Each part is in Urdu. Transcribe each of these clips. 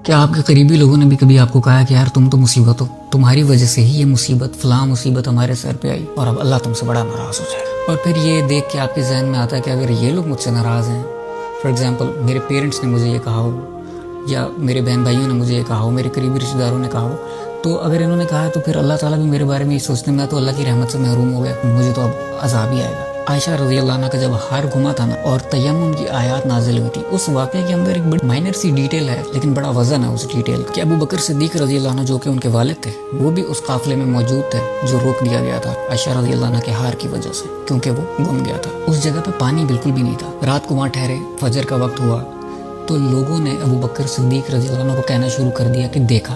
کیا آپ کے قریبی لوگوں نے بھی کبھی آپ کو کہا کہ یار تم تو مصیبت ہو، تمہاری وجہ سے ہی یہ مصیبت فلاں مصیبت ہمارے سر پہ آئی اور اب اللہ تم سے بڑا ناراض ہو جائے؟ اور پھر یہ دیکھ کے آپ کے ذہن میں آتا ہے کہ اگر یہ لوگ مجھ سے ناراض ہیں، فار ایگزامپل میرے پیرنٹس نے مجھے یہ کہا ہو، یا میرے بہن بھائیوں نے مجھے یہ کہا ہو، میرے قریبی رشتہ داروں نے کہا ہو، تو اگر انہوں نے کہا ہے تو پھر اللہ تعالیٰ بھی میرے بارے میں یہ سوچتے ہیں میں تو اللہ کی رحمت سے محروم ہو گیا، مجھے تو اب عذاب ہی آئے گا۔ عائشہ رضی اللہ عنہ کا جب ہار گھما تھا نا اور تیمم کی آیات نازل ہوئی تھی، اس واقعے کے اندر ایک بڑی مائنر سی ڈیٹیل ہے لیکن بڑا وزن ہے اس ڈیٹیل کہ ابو بکر صدیق رضی اللہ عنہ جو کہ ان کے والد تھے، وہ بھی اس قافلے میں موجود تھے جو روک دیا گیا تھا عائشہ رضی اللہ عنہ کے ہار کی وجہ سے، کیونکہ وہ گم گیا تھا۔ اس جگہ پہ پانی بالکل بھی نہیں تھا، رات کو وہاں ٹھہرے، فجر کا وقت ہوا تو لوگوں نے ابو بکر صدیق رضی اللہ عنہ کو کہنا شروع کر دیا کہ دیکھا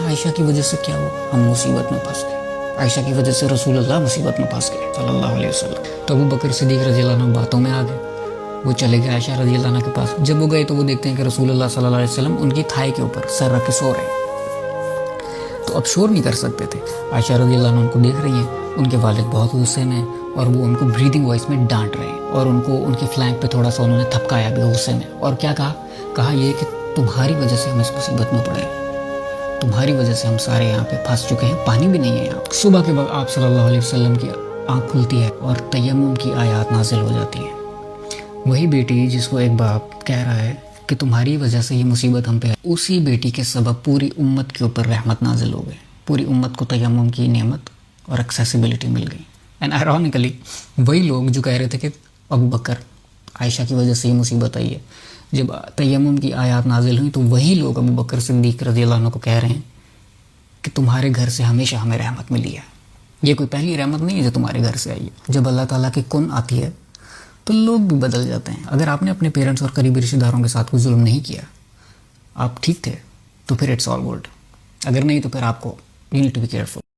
عائشہ کی وجہ سے کیا ہوا، ہم مصیبت میں پھنس گئے، عائشہ کی وجہ سے رسول اللہ مصیبت میں پھنس گئے صلی اللہ علیہ وسلم۔ تو ابو بکر صدیق رضی اللہ عنہ باتوں میں آ گئے، وہ چلے گئے عائشہ رضی اللہ عنہ کے پاس۔ جب وہ گئے تو وہ دیکھتے ہیں کہ رسول اللہ صلی اللہ علیہ وسلم ان کی تھائی کے اوپر سر رکھ کے سو رہے ہیں، تو اب شور نہیں کر سکتے تھے۔ عائشہ رضی اللہ عنہ ان کو دیکھ رہی ہیں، ان کے والد بہت غصے میں اور وہ ان کو بریدنگ وائس میں ڈانٹ رہے ہیں اور ان کو ان کے فلینک پہ تھوڑا سا انہوں نے تھپکایا بھی غصے میں، اور کیا کہا یہ کہ تمہاری وجہ سے ہم اس مصیبت میں پڑے، تمہاری وجہ سے ہم سارے یہاں پہ پھنس چکے ہیں، پانی بھی نہیں ہے یہاں۔ صبح کے وقت آپ صلی اللہ علیہ وسلم کی آنکھ کھلتی ہے اور تیمم کی آیات نازل ہو جاتی ہیں۔ وہی بیٹی جس کو ایک باپ کہہ رہا ہے کہ تمہاری وجہ سے یہ مصیبت ہم پہ ہے، اسی بیٹی کے سبب پوری امت کے اوپر رحمت نازل ہو گئی، پوری امت کو تیمم کی نعمت اور ایکسیسیبلٹی مل گئی۔ اینڈ آئرونیکلی وہی لوگ جو کہہ رہے تھے کہ ابو بکر عائشہ کی وجہ سے یہ مصیبت آئی ہے، جب تیمم کی آیات نازل ہوئی تو وہی لوگ ابو بکر صدیق رضی اللہ عنہ کو کہہ رہے ہیں کہ تمہارے گھر سے ہمیشہ ہمیں رحمت ملی ہے، یہ کوئی پہلی رحمت نہیں ہے جو تمہارے گھر سے آئی ہے۔ جب اللہ تعالیٰ کی کن آتی ہے تو لوگ بھی بدل جاتے ہیں۔ اگر آپ نے اپنے پیرنٹس اور قریبی رشتہ داروں کے ساتھ کوئی ظلم نہیں کیا، آپ ٹھیک تھے، تو پھر اٹس آل گڈ، اگر نہیں تو پھر آپ کو you need to be careful.